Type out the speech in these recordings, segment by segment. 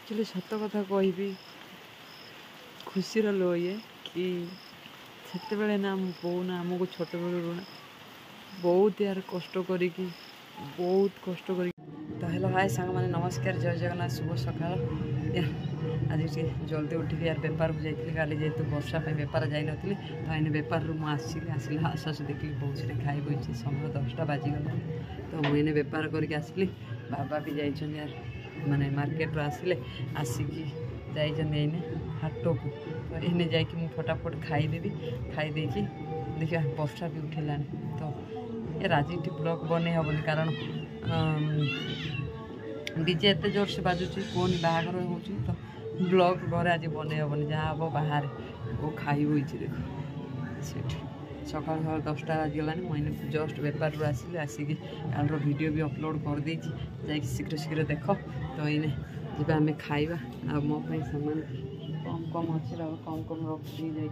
Actually सत कथा कहि खुशी लो ये कि से ना बो ना आमको छोट बेलू ना बहुत यार कष्ट करी बहुत कष्ट करी। तो हेलो हाय सांग मैंने नमस्कार जय जगन्नाथ शुभ सकाल। आज जल्दी उठिक यार बेपार को जाइए काली जेहतु वर्षा बेपार जाई नी तो आईने बेपार मुझे आसला आस आस देखिए बहुत से खाई बची समय 10टा बाजिगला तो मुझे बेपार करके आसली। बाबा भी जाइए यार माने मार्केट आसिले आसिकी जाइए हाट को तो इन्हें जाकि फटाफट खाईदेवी खाईदे देखिए वर्षा भी उठेला तो यार आज ब्लॉग बन हेनी कारण डीजे एत जोर से बाजुची कौन बाहर हो तो ब्लॉग घर आज बन हेनी जहाँ हम बाहर वो खाई बची देख से सकाल सकाल 10टा बाजिगला मुझे जस्ट बेपार आसिले आसिक कल वीडियो भी अपलोड कर दी जा शीघ्र शीघ्र देख तो इने जब आम खाइबा आ मो सामान कम कम अच्छे कम कम रखी जाइए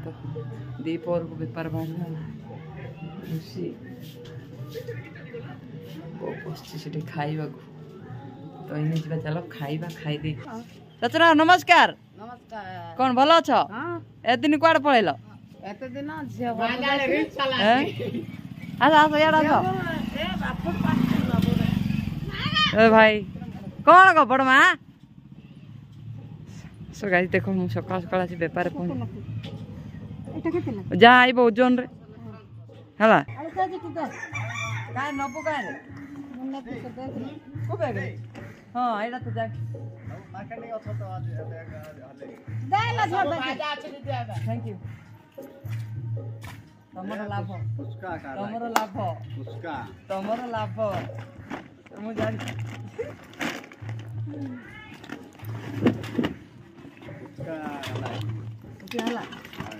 तो दीपर को बेपार बाहर खुशी बस खाइबा तो इन चलो खाइबा खाई रचना नमस्कार नमस्कार कौन भल अछ ए दिन कुआड़े पळेल एते दिन भाई कौन गो बड़ माँ सो गाइस देखो मु सकाल सकाल आज बेपार जा आइब ओजन रे हला काय नबो काय रे को बैग रे हां एडा तो जा मार्केटिंग अच्छा तो आज देला छोड़ दे थैंक यू तमरो लाभ उसका तमरो लाभ उसका तमरो लाभ मु जान उसका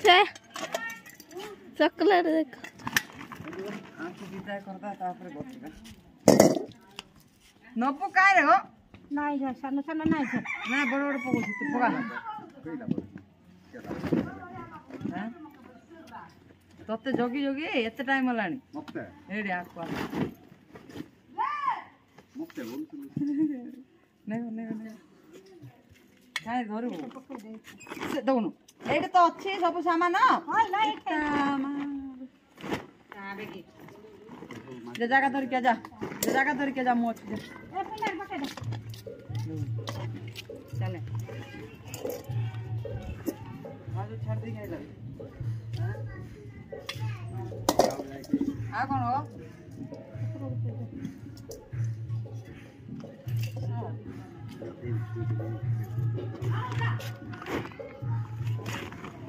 छे चॉकलेट देख आंखी विदाय करदा तापर बसिबा नपु काय रे हो नाइ छ सन सन नाइ छ ना बड़ बड़ पको तू पका हां तते जोगी जोगी एते टाइम हलानी मक्ते एडी आको मक्ते बोल नहीं काय धरु से दउनु एटा तो अच्छे सब सामान हां लाइट काबेगी जे जगह धर के जा जे जगह धर के जा मो ए पिलर पके दे चले आज छाड़ दी गई लग आ कौन हो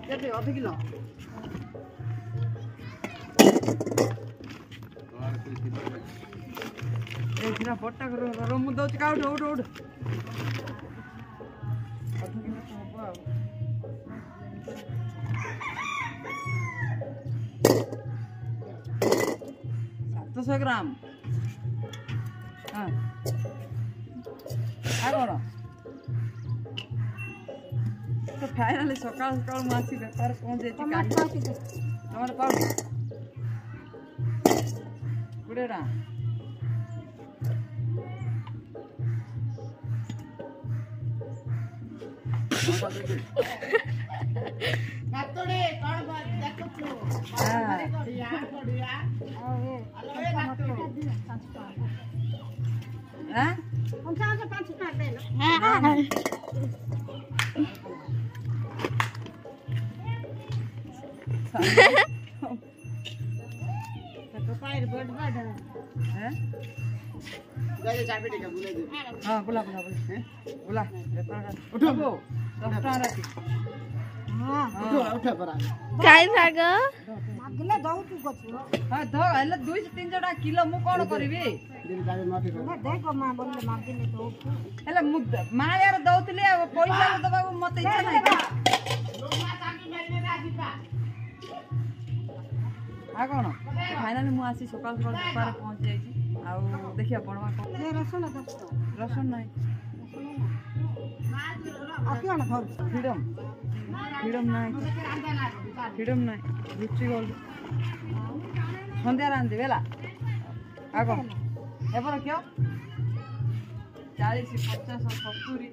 केते आधे किलो ए किरा पट्टा करो मु दो का उठ उठ आधे किलो तो होबा 700 ग्राम हाँ आ कौन तो फाइनली सकाल सकाल मासी बेपार पहुंच जाइए टमाटर पाउडर गुड़े रा नातोडे कोण देखो तू मारे कोडिया कोडिया ए हां हम चाहे 5 कर दे हां तो पायर बड बड हैं जाए चाय पीटे का बुला दे हां बुला बुला उठो बो 10 टा राती हां उठो परा काय भाग मागले दउ तू कछु हां दो हले 2 से 3 टा किलो मु कोन करबी दिन जाबे माटी ना देखो मां बोलले मागले दउ हले मु मां यार दउतले पैसा दबा मते इच्छा नहीं का आ कौन फाइनाली मु आसी सकाल सकाल बेपार पहुंच जाइए आउ देखिए बड़मा रसुन रसुन नहीं आकियान घर फ्रीडम फ्रीडम नहीं रुचि गोल्ड संध्या रांधि बेला आ कौन एपर क्यों 40 50 70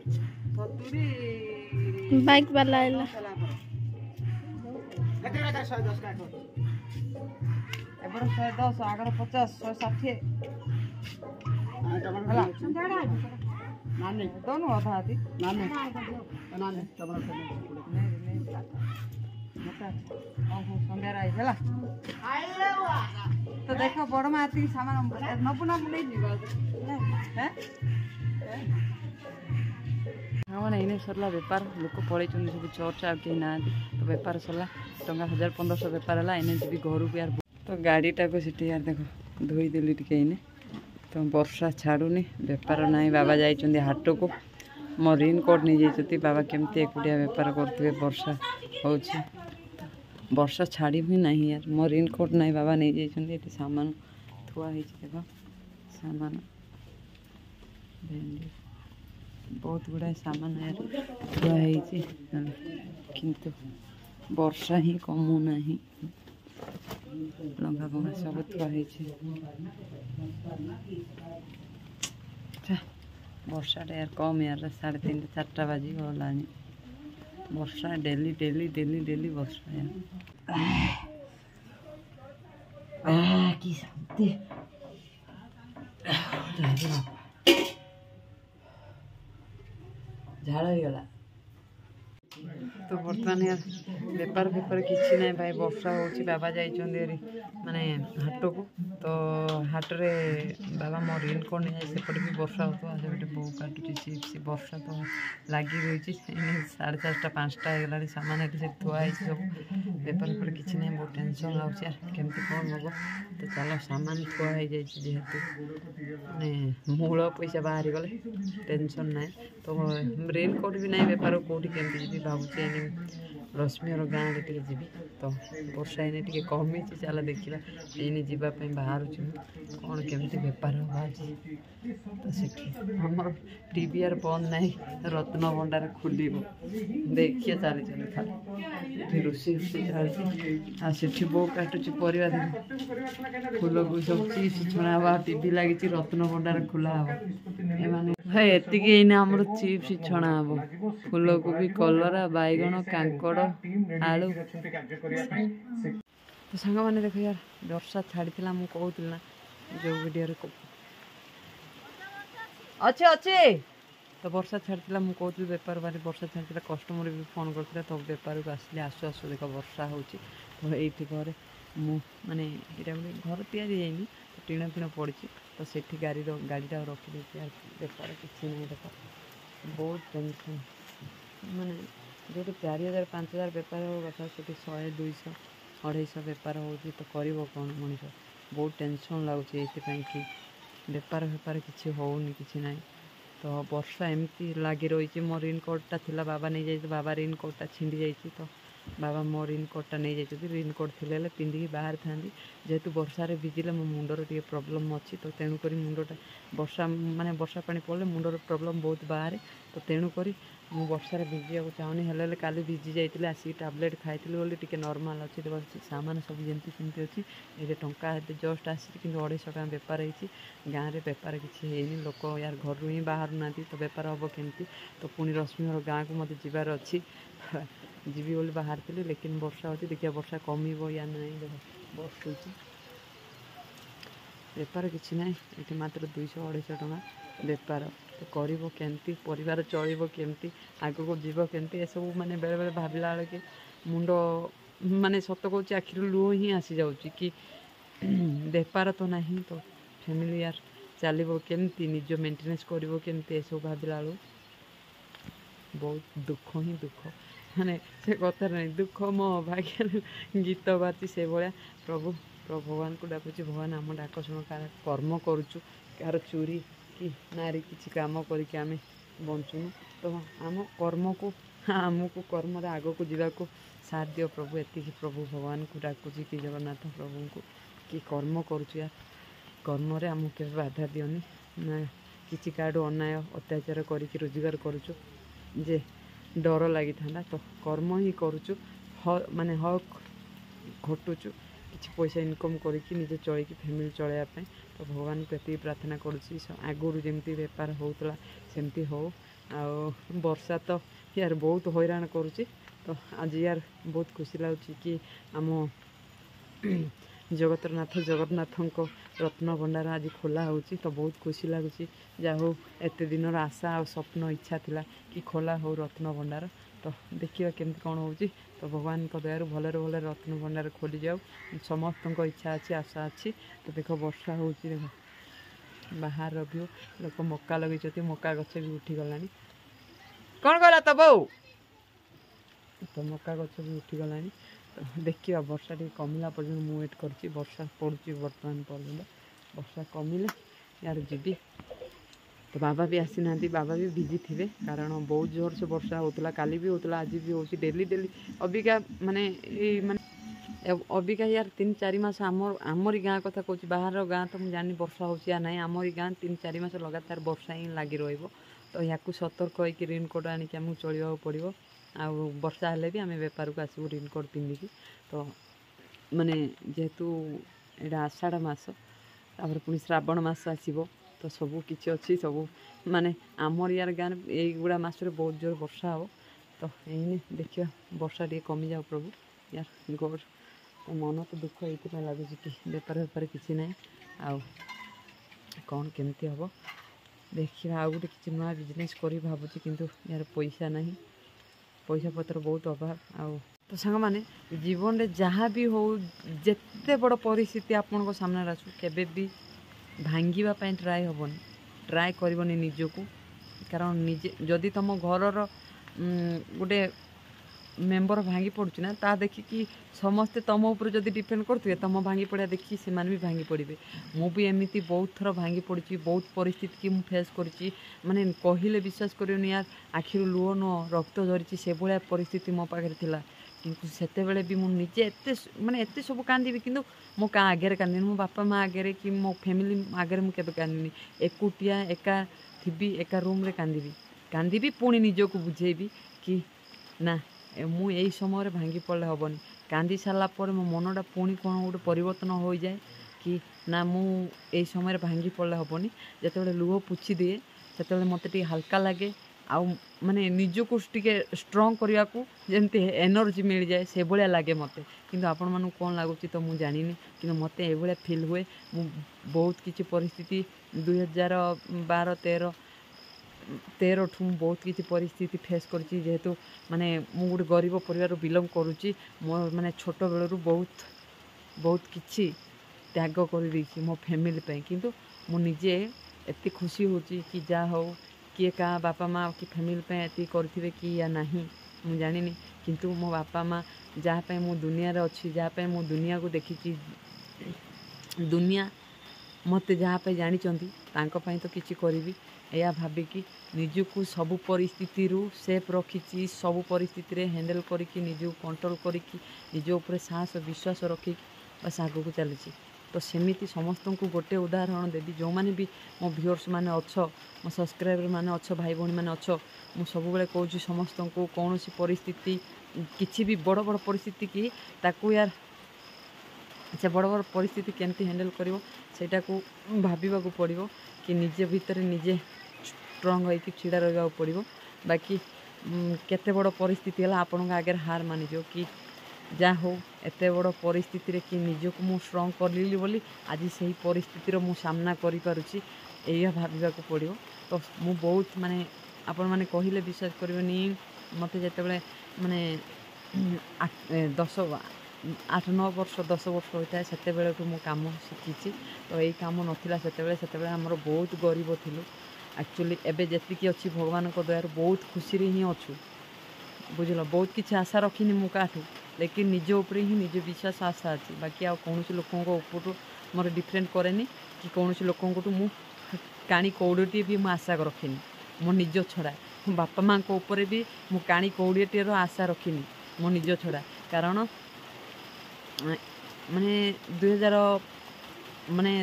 70 ବାଇକ୍ ବାଲା ଆଇଲା। କେତେ କଥା 110 କାଟ ଏପଟେ 110 ଆଗରେ 50 160 ହେଲା ନାନୀ ଦଉନୁ ଅଧା ହାତି ନାନେ ନାନେ ତମର ସନ୍ଧ୍ୟାରେ ଆଇ ହେଲା ତ ଦେଖ ବଡ଼ ମା ଏତିକି ସାମାନ ନବୁ ନା ମୁଁ ନେଇଯିବା ମାନେ ଏଇନେ ସରିଲା ବେପାର ଲୋକ ପଳେଇଛନ୍ତି ସବୁ ଚର୍ଚ୍ଚ ଆଉ କେହି ନାହାନ୍ତି ତ ବେପାର ସରିଲା ଟଙ୍କା 1500 ବେପାର ହେଲା ଏଇନେ ଯିବି ଘରକୁ ୟାର ତ ଗାଡ଼ିଟାକୁ ସେଠି ୟାର ଦେଖ ଧୋଇଦେଲି ଟିକେ ଏଇନେ ତ ବର୍ଷା ଛାଡ଼ୁନି ବେପାର ନାହିଁ ବାବା ଯାଇଛନ୍ତି ହାଟକୁ ମୋ ରେନ୍ କୋଟ୍ ନେଇଯାଇଛନ୍ତି ବାବା କେମିତି ଏକୁଟିଆ ବେପାର କରୁଥିବେ ବର୍ଷା ହେଉଛି ବର୍ଷା ଛାଡ଼ି ବି ନାହିଁ ୟାର ମୋ ରେନ୍ କୋଟ୍ ନାହିଁ ବାବା ନେଇଯାଇଛନ୍ତି ଏଠି ସାମାନ ଥୁଆ ହେଇଛି ଦେଖ ସାମାନ ଭେଣ୍ଡି ବହୁତ ଗୁଡ଼ାଏ ସାମାନ ୟାର ଥୁଆ ହେଇଛି କିନ୍ତୁ ବର୍ଷା ହିଁ କମୁନାହିଁ ଲଙ୍କା ଫଙ୍କା ସବୁ ଥୁଆ ହେଇଛି ବର୍ଷାଟା ୟାର କମ୍ ୟାର 3:30 4ଟା ବାଜି ଗଲାଣି ବର୍ଷା ଡେଲି ଡେଲି ଡେଲି ଡେଲି ବର୍ଷା ୟାର କି ଶାନ୍ତି ଝାଳ ହେଇଗଲା ତ ବର୍ତ୍ତମାନ ବେପାର ଫେପାର କିଛି ନାହିଁ ଭାଇ ବର୍ଷା ହେଉଛି ବାବା ଯାଇଛନ୍ତି ଏରି ମାନେ ହାଟକୁ ତ ହାଟରେ ବାବା ମୋ ରେନ୍ କୋଟ୍ ନେଇଯାଏ ସେପଟେ ବି ବର୍ଷା ହେଉଥିବ ସେପଟେ ବୋଉ କାଟୁଛି ଚିପ୍ସ ବର୍ଷା ତ ଲାଗି ରହିଛି 4:30 5ଟା ହେଇଗଲାଣି ସାମାନ ଏଠି ସେଠି ଥୁଆ ହେଇଛି ସବୁ ବେପାର ଫେପାର କିଛି ନାହିଁ ବହୁତ ଟେନସନ୍ ଲାଗୁଛି କେମିତି କ'ଣ ହେବ ତ ଚାଲ ସାମାନ ଥୁଆ ହେଇଯାଇଛି ଯେହେତୁ ମାନେ ମୂଳ ପଇସା ବାହାରିଗଲେ ଟେନସନ୍ ନାହିଁ ତ ରେନ୍ କୋଟ୍ ବି ନାହିଁ ବେପାର କେଉଁଠି କେମିତି ଯିବି ଭାବୁଛି ଏଇନେ ରଶ୍ମିର ଗାଁରେ ଟିକେ ଯିବି ତ ବର୍ଷା ଏଇନେ ଟିକେ କମିଛି ଚାଲ ଦେଖିବା ଏଇନେ ଯିବା ପାଇଁ ବାହାରୁଛି କ'ଣ କେମିତି ବେପାର ହେବ ଆଜି ତ ସେଠି ଆମର ଟିଭି ଆର ବନ୍ଦ ନାହିଁ ରତ୍ନ ଭଣ୍ଡାର ଖୋଲିବ ଦେଖିଆ ଚାଲିଛନ୍ତି ଖାଲି ଏଠି ରୋଷେଇ ଚାଲିଛି ଆଉ ସେଠି ବୋଉ କାଟୁଛି ପରିବା ଦେଖ ଫୁଲକୁ ସବୁ ଚିପ୍ସ ଛଣା ହେବ ଆଉ ଟିଭି ଲାଗିଛି ରତ୍ନ ଭଣ୍ଡାର ଖୋଲା ହେବ ଏମାନେ ଭାଇ ଏତିକି ଏଇନା ଆମର ଚିପ୍ସ ଛଣା ହେବ ଫୁଲକୋବି କଲରା ବାଇଗଣ କାଙ୍କଡ଼ ଆଳୁ ତ ସାଙ୍ଗମାନେ ଦେଖ ୟାର ବର୍ଷା ଛାଡ଼ିଥିଲା ମୁଁ କହୁଥିଲି ନା ଯେଉଁ ଭିଡ଼ିଓରେ ଅଛି ଅଛି ତ ବର୍ଷା ଛାଡ଼ିଥିଲା ମୁଁ କହୁଥିଲି ବେପାର ବାରି ବର୍ଷା ଛାଡ଼ିଥିଲା କଷ୍ଟମର ବି ଫୋନ୍ କରିଥିଲା ତ ବେପାରକୁ ଆସିଲି ଆସୁ ଆସୁ ଦେଖ ବର୍ଷା ହେଉଛି ତ ଏଇଠି ଘରେ ମୁଁ ମାନେ ଏଇଟା ଗୋଟେ ଘର ତିଆରି ହେଇନି ତ ଟିଣ ଫିଣ ପଡ଼ିଛି ତ ସେଠି ଗାଡ଼ିଟା ରଖିଦେଇଛି ବେପାର କିଛି ନାହିଁ ଦେଖ ବହୁତ ଟେନସନ୍ ମାନେ ଯେଉଁଠି 4000 5000 ବେପାର ହେବା କଥା ସେଠି 100 200 250 ବେପାର ହେଉଛି ତ କରିବ କ'ଣ ମଣିଷ ବହୁତ ଟେନସନ୍ ଲାଗୁଛି ଏଇଥିପାଇଁ କି ବେପାର ଫେପାର କିଛି ହେଉନି କିଛି ନାହିଁ ତ ବର୍ଷା ଏମିତି ଲାଗି ରହିଛି ମୋ ରେନ୍ କୋଟ୍ଟା ଥିଲା ବାବା ନେଇଯାଇଛି ବାବା ରେନ୍ କୋଟ୍ଟା ଛିଣ୍ଡି ଯାଇଛି ତ ବାବା ମୋ ରେନ୍ କୋଟ୍ଟା ନେଇଯାଇଛନ୍ତି ରେନ୍ କୋଟ୍ ଥିଲେ ହେଲେ ପିନ୍ଧିକି ବାହାରିଥାନ୍ତି ଯେହେତୁ ବର୍ଷାରେ ଭିଜିଲେ ମୋ ମୁଣ୍ଡର ଟିକେ ପ୍ରୋବ୍ଲେମ୍ ଅଛି ତ ତେଣୁକରି ମୁଣ୍ଡଟା ବର୍ଷା ପାଣି ପଡ଼ିଲେ ମୁଣ୍ଡର ପ୍ରୋବ୍ଲେମ୍ ବହୁତ ବାହାରେ ତ ତେଣୁକରି ମୁଁ ବର୍ଷାରେ ଭିଜିବାକୁ ଚାହୁଁନି ହେଲେ କାଲି ଭିଜି ଯାଇଥିଲି ଆସିକି ଟ୍ୟାବଲେଟ୍ ଖାଇଥିଲି ବୋଲି ଟିକେ ନର୍ମାଲ୍ ଅଛି ଦେଖ ସାମାନ ସବୁ ଯେମିତି ସେମିତି ଅଛି ଏଠି ଟଙ୍କା ଏବେ ଜଷ୍ଟ ଆସିଛି କିନ୍ତୁ 250 ଟଙ୍କା ବେପାର ହେଇଛି ଗାଁରେ ବେପାର କିଛି ହେଇନି ଲୋକ ୟାର ଘରୁ ହିଁ ବାହାରୁନାହାନ୍ତି ତ ବେପାର ହେବ କେମିତି ତ ପୁଣି ରଶ୍ମିର ଗାଁକୁ ମୋତେ ଯିବାର ଅଛି ଯିବି ବୋଲି ବାହାରିଥିଲି ଲେକିନ୍ ବର୍ଷା ହେଉଛି ଦେଖିବା ବର୍ଷା କମିବ ୟା ନାହିଁ ଦେଖ ବର୍ଷୁଛି ବେପାର କିଛି ନାହିଁ ଏଠି ମାତ୍ର 200 250 ଟଙ୍କା ବେପାର ତ କରିବ କେମିତି ପରିବାର ଚଳିବ କେମିତି ଆଗକୁ ଯିବ କେମିତି ଏସବୁ ମାନେ ବେଳେବେଳେ ଭାବିଲା ବେଳକୁ ମୁଣ୍ଡ ମାନେ ସତ କହୁଛି ଆଖିରୁ ଲୁହ ହିଁ ଆସିଯାଉଛି କି ବେପାର ତ ନାହିଁ ତ ଫ୍ୟାମିଲି ୟାର ଚାଲିବ କେମିତି ନିଜ ମେଣ୍ଟେନାନ୍ସ କରିବ କେମିତି ଏସବୁ ଭାବିଲା ବେଳକୁ ବହୁତ ଦୁଃଖ ହିଁ ଦୁଃଖ ମାନେ ସେ କଥାରେ ନାହିଁ ଦୁଃଖ ମୋ ଭାଗ୍ୟରେ ଗୀତ ବାହାରିଛି ସେଇଭଳିଆ ପ୍ରଭୁ ଭଗବାନଙ୍କୁ ଡାକୁଛି ଭଗବାନ ଆମ ଡାକ ଶୁଣ କାହାର କର୍ମ କରୁଛୁ କାହାର ଚୋରି କି ନାରୀ କିଛି କାମ କରିକି ଆମେ ବଞ୍ଚୁନୁ ତ ଆମ କର୍ମକୁ ଆମକୁ କର୍ମରେ ଆଗକୁ ଯିବାକୁ ସାଥ ଦିଅ ପ୍ରଭୁ ଏତିକି ପ୍ରଭୁ ଭଗବାନଙ୍କୁ ଡାକୁଛି କି ଜଗନ୍ନାଥ ପ୍ରଭୁଙ୍କୁ କି କର୍ମ କରୁଛୁ ୟାର କର୍ମରେ ଆମକୁ କେବେ ବାଧା ଦିଅନି ନା କିଛି କାହାଠୁ ଅନ୍ୟାୟ ଅତ୍ୟାଚାର କରିକି ରୋଜଗାର କରୁଛୁ ଯେ ଡର ଲାଗିଥାନ୍ତା ତ କର୍ମ ହିଁ କରୁଛୁ ମାନେ ହକ୍ ଘଟୁଛୁ କିଛି ପଇସା ଇନକମ୍ କରିକି ନିଜେ ଚଳିକି ଫ୍ୟାମିଲି ଚଳାଇବା ପାଇଁ ତ तो भगवान को एति प्रार्थना करुँची आगुरी जमी बेपार होता सेमती हो वर्षा तो यार बहुत हैरान करुँची तो आज यार बहुत खुशी लगुच कि आम जगतरनाथ जगन्नाथ रत्न भंडार आज खोला हो तो बहुत खुशी लगुच जाहो एत दिन आशा और स्वप्न इच्छा थिला कि खोला हो रत्न भंडार तो देखिए केमती कौन हो तो भगवान को दयार भले भले रत्न भंडार खोली जाऊ समस्त इच्छा अच्छी आशा अच्छी तो देख वर्षा हो देख बाहर व्यू लोक मक्का लगे मक्का गछ भी उठीगला कौन कहला तो बो तो मक्का गछ भी उठीगला तो देखिए वर्षा टी कमिला पर्यटन मुझे वेट कर वर्षा पड़ुची बर्तमान पर्यटन वर्षा कमिले यार जी तो बाबा भी आसी ना बाबा भी बिजी थे कारण बहुत जोर से वर्षा होता काली भी होता आज भी हो डेली डेली अबिका माने अबिका यार 3-4 मास आमरी गाँ कथा कहूँ बाहर गाँ तो मुझे जानी वर्षा हो या ना आमरी गाँ 3-4 मास लगातार वर्षा ही लगी रही तो या सतर्क होकर रेनकोट आनिक आमको चलवा पड़ो आ वर्षा हेले भी आम बेपार को आसू रेनकोट पिंधिकी तो माने जेहेतु यहाँ आषाढ़ मास तापर पुणी श्रावण मास आसो तो सबू किसी अच्छी सबू माने आमर यार गाँव युड़ा मसरे बहुत जोर वर्षा हो तो यही देखिए वर्षा टे कमी जाओ प्रभु यार गॉड तो मन तो दुख ये लगुच कि बेपार बेपार किसी ना आउ कौन केमती हम देखिए आउ गोटे किसी नुआ बिजनेस करी भावुँ किंतु यार पैसा नहीं पैसा पत्र बहुत अभाव आउ तो सांग माने जीवन में जहाँ भी हो जिते बड़ परिस्थिति आपण सामने आसू केबे भी भांगापी ट्राए हेनी ट्राए करनी निजक कारण निजे जदि तुम घर गोटे मेम्बर भांगी पड़ुची ना ता देखिकी समस्ते तुम उपर जदि डिपेंड करुवे तुम भांगी पड़ा देखिए से भी भांगी पड़े मुझे एमती बहुत थर भांगी पड़ी बहुत परिस्थिति की फेस करी माने कहले विश्वास करनी यार आखिर लुह नुह रक्त झरी से भाया परिस्थिति मो पाखे थिला किंतु सेते बेले भी मुझे निजे एते माने एते सब कांदी किंतु मो का आगे कांदी मो बापा माँ आगे कि मो फैमिली आगे मुझे कांदी एकुटिया एका थी एका रूम रे कांदी पुणी निजक बुझेबी कि ना मु यही समय भांगी पड़े हेनी कांदी सारापर मो मनटा पुणी कौन गोटे परिवर्तन हो जाए कि ना यही समय भांगी पड़े हेनी जिते लुह पुछि दिए से मत हल्का लगे आउ माने निजको टिके स्ट्रंग करने को जमती एनर्जी मिल जाए से भाया लगे मत कि आपण मानू कौन लगुच तो मुझे जानी कि मत ये फिल हुए मु बहुत किसी परिस्थिति 2012-13 ठू बहुत किसी परिस्थिति फेस करची जेहेतु माने मु गोटे गरीब परिवार बिलंग करुच्ची मो माने छोट बेलू बहुत किसी त्याग कर देछि मो फैमिली पे किंतु मु निजे एति खुशी होची कि जा हो किए का बापा माँ कि फैमिली पे एति करथिबे कि या नहीं मु जानिनी किंतु मो बापा माँ जहाँ पे मु दुनिया रे अच्छी जहाँ पे मु दुनिया को देखी दुनिया मत जहाँ पे जानी तांको पाई तो किसी करी या भाविकी निजको सबू परिस्थिति सेफ रखी सबू परिस्थिति हैंडल करके निजू कंट्रोल करके निज उपर साहस विश्वास रखी बस आग को चली तो सेमिति समस्त को गोटे उदाहरण देवी जो मैंने भी मो व्यूअर्स मैंने अच्छ मो सब्सक्राइबर मैंने अच्छ भाई भौणी मैंने अच्छ मु सब कहूँ समस्त को कौन सी परिस्थिति किसी भी बड़ बड़ परिस्थिति की ताकू यार से बड़ बड़ परिस्थिति केमती हैंडल करिवो सेटा को भाबिबा को पड़िवो कि निजे भितर निजे स्ट्रंग होइकि छिड़ा रहिबा पड़िवो बाकी केते बड़ परिस्थिति है आपन आगे हार मानिजो कि जा हो एते बड़ परिस्थिति रे कि निजको मु स्ट्रंग करली बोली आज से ही परिस्थिति रो मु सामना करि पारुची एया भाबिबा को पड़िवो तो मु बहुत माने आपन माने कहिले विश्वास करबेनी मते जेते बेले माने 8-9 वर्ष 10 वर्ष होता है सेते बेले मु काम शिखी तो यही काम नथिला सेते बेले हमर बहुत गरीब थिलु एक्चुअली एबे जेतिकी अच्छी भगवान को दयार बहुत खुशी रे ही अच्छु बुझल बहुत किसी आशा रखिनी मु काठू लेकिन निज ऊपर ही निज विश्वास आशा अच्छी बाकी आ कौन लोकों ऊपर मोर डिफरेंट कैनि कि कौन लोकों मु काणी कौड़ीटी भी मु आशा रखिनी मो निज छड़ा मो बापा माँ ऊपर भी मु काणी कौड़ीटीर आशा रखिनी मो निज छड़ा कारण माने 2000 माने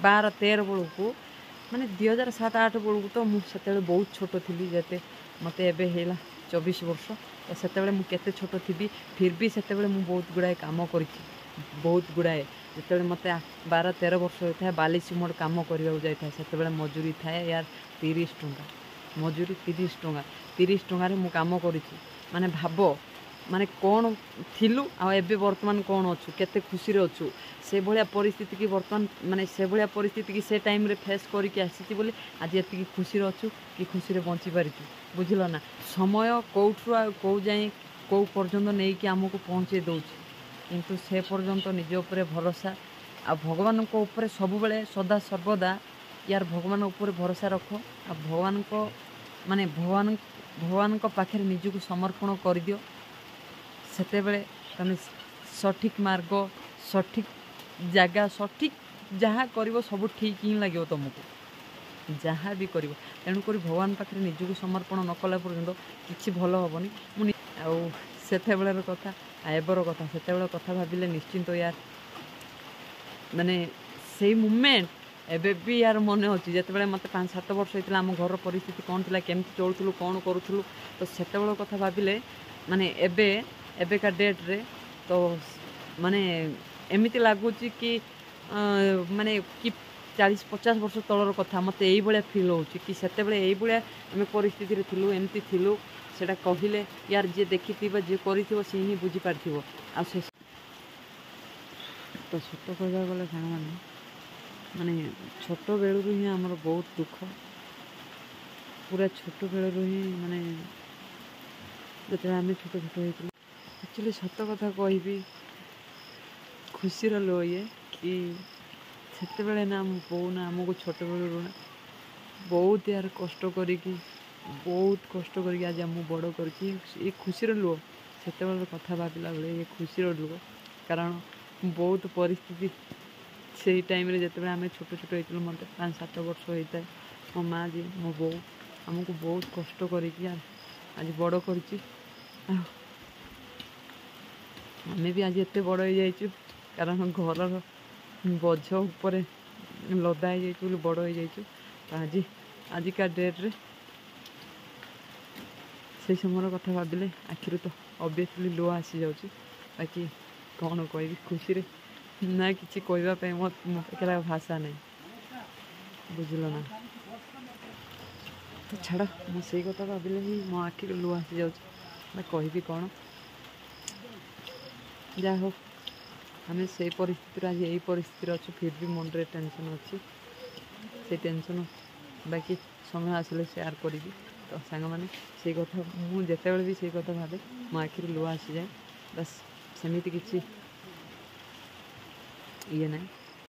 12-13 बेलू को माने 2007-8 बेलू तो मुझे बहुत छोट थी जेते मत एवं 24 वर्ष तो से मुझे छोट थी फिर भी से बहुत गुड़ाए कम कर बहुत गुड़ाए ଯେତେବେଳେ ମୋତେ 12-13 ବର୍ଷ ହୋଇଥାଏ ବାଲି ସିମେଣ୍ଟ କାମ କରିବାକୁ ଯାଇଥାଏ ସେତେବେଳେ ମଜୁରୀ ଥାଏ ୟାର 30 ଟଙ୍କା ମଜୁରୀ 30 ଟଙ୍କା 30 ଟଙ୍କାରେ ମୁଁ କାମ କରିଛି ମାନେ ଭାବ ମାନେ କ'ଣ ଥିଲୁ ଆଉ ଏବେ ବର୍ତ୍ତମାନ କ'ଣ ଅଛୁ କେତେ ଖୁସିରେ ଅଛୁ ସେଭଳିଆ ପରିସ୍ଥିତି କି ବର୍ତ୍ତମାନ ମାନେ ସେଭଳିଆ ପରିସ୍ଥିତି କି ସେ ଟାଇମ୍ରେ ଫେସ୍ କରିକି ଆସିଛି ବୋଲି ଆଜି ଏତିକି ଖୁସିରେ ଅଛୁ କି ଖୁସିରେ ବଞ୍ଚିପାରିଛୁ ବୁଝିଲ ନା ସମୟ କେଉଁଠୁ ଆଉ କେଉଁ ଯାଏଁ କେଉଁ ପର୍ଯ୍ୟନ୍ତ ନେଇକି ଆମକୁ ପହଞ୍ଚେଇ ଦେଉଛି କିନ୍ତୁ ସେ ପର୍ଯ୍ୟନ୍ତ ନିଜ ଉପରେ ଭରସା ଆଉ ଭଗବାନଙ୍କ ଉପରେ ସବୁବେଳେ ସଦା ସର୍ବଦା ୟାର ଭଗବାନ ଉପରେ ଭରସା ରଖ ଆଉ ଭଗବାନଙ୍କ ପାଖରେ ନିଜକୁ ସମର୍ପଣ କରିଦିଅ ସେତେବେଳେ ତୁମେ ସଠିକ୍ ମାର୍ଗ ସଠିକ୍ ଜାଗା ସଠିକ୍ ଯାହା କରିବ ସବୁ ଠିକ୍ ହିଁ ଲାଗିବ ତୁମକୁ ଯାହା ବି କରିବ ତେଣୁକରି ଭଗବାନ ପାଖରେ ନିଜକୁ ସମର୍ପଣ ନ କଲା ପର୍ଯ୍ୟନ୍ତ କିଛି ଭଲ ହେବନି ଆଉ ସେତେବେଳର କଥା ଆଉ ଏବେର କଥା ସେତେବେଳ କଥା ଭାବିଲେ ନିଶ୍ଚିନ୍ତ ୟାର ମାନେ ସେଇ ମୁମେଣ୍ଟ ଏବେ ବି ୟାର ମନେ ଅଛି ଯେତେବେଳେ ମୋତେ 5-7 ବର୍ଷ ହେଇଥିଲା ଆମ ଘରର ପରିସ୍ଥିତି କ'ଣ ଥିଲା କେମିତି ଚଳୁଥିଲୁ କ'ଣ କରୁଥିଲୁ ତ ସେତେବେଳ କଥା ଭାବିଲେ ମାନେ ଏବେକା ଡେଟ୍ରେ ତ ମାନେ ଏମିତି ଲାଗୁଛି କି ମାନେ କି 40-50 ବର୍ଷ ତଳର କଥା ମୋତେ ଏଇଭଳିଆ ଫିଲ୍ ହେଉଛି କି ସେତେବେଳେ ଏଇଭଳିଆ ଆମେ ପରିସ୍ଥିତିରେ ଥିଲୁ ଏମିତି ଥିଲୁ ସେଇଟା କହିଲେ ୟାର ଯିଏ ଦେଖିଥିବ ଯିଏ କରିଥିବ ସିଏ ହିଁ ବୁଝିପାରିଥିବ ଆଉ ସେ ତ ସତ କହିବାକୁ ଗଲେ ସାଙ୍ଗମାନେ ମାନେ ଛୋଟବେଳରୁ ହିଁ ଆମର ବହୁତ ଦୁଃଖ ପୁରା ଛୋଟବେଳରୁ ହିଁ ମାନେ ଯେତେବେଳେ ଆମେ ଛୋଟ ହେଇଥିଲୁ ଆକ୍ଚୁଆଲି ସତ କଥା କହିବି ଖୁସିର ଇଏ କି ସେତେବେଳେ ନା ଆମ ବୋଉ ନା ଆମକୁ ଛୋଟବେଳରୁ ନା ବହୁତ ୟାର କଷ୍ଟ କରିକି ଆଜି ଆମକୁ ବଡ଼ କରିଛି ଏ ଖୁସିର ଲୁହ ସେତେବେଳର କଥା ଭାବିଲା ବେଳେ ଏ ଖୁସିର ଲୁହ କାରଣ ବହୁତ ପରିସ୍ଥିତି ସେଇ ଟାଇମ୍ରେ ଯେତେବେଳେ ଆମେ ଛୋଟ ହେଇଥିଲୁ ମୋତେ 5-7 ବର୍ଷ ହେଇଥାଏ ମୋ ମାଆ ଯିଏ ମୋ ବୋଉ ଆମକୁ ବହୁତ କଷ୍ଟ କରିକି ଆଜି ବଡ଼ କରିଛି ଆଉ ଆମେ ବି ଆଜି ଏତେ ବଡ଼ ହେଇଯାଇଛୁ କାରଣ ଘରର ବୋଝ ଉପରେ ଲଦା ହେଇଯାଇଛୁ ବୋଲି ବଡ଼ ହେଇଯାଇଛୁ ତ ଆଜିକା ଡେଟ୍ରେ ସେଇ ସମୟର କଥା ଭାବିଲେ ଆଖିରୁ ତ ଅବଭିୟସ୍ଲି ଲୁହ ଆସିଯାଉଛି ବାକି କ'ଣ କହିବି ଖୁସିରେ ନା କିଛି କହିବା ପାଇଁ ମୋ ପାଖରେ ଭାଷା ନାହିଁ ବୁଝିଲ ନା ତ ଛାଡ଼ ମୁଁ ସେଇ କଥା ଭାବିଲେ ହିଁ ମୋ ଆଖିରୁ ଲୁହ ଆସିଯାଉଛି ବା କହିବି କ'ଣ ଯାହା ହଉ ଆମେ ସେଇ ପରିସ୍ଥିତିରେ ଆଜି ଏଇ ପରିସ୍ଥିତିରେ ଅଛୁ ଫିର୍ ବି ମନରେ ଟେନସନ୍ ଅଛି ସେଇ ଟେନସନ୍ ବାକି ସମୟ ଆସିଲେ ସେୟାର କରିବି ତ ସାଙ୍ଗମାନେ ସେଇ କଥା ମୁଁ ଯେତେବେଳେ ବି ସେଇ କଥା ଭାବେ ମୋ ଆଖିରୁ ଲୁହ ଆସିଯାଏ ବାସ୍ ସେମିତି କିଛି ଇଏ ନାହିଁ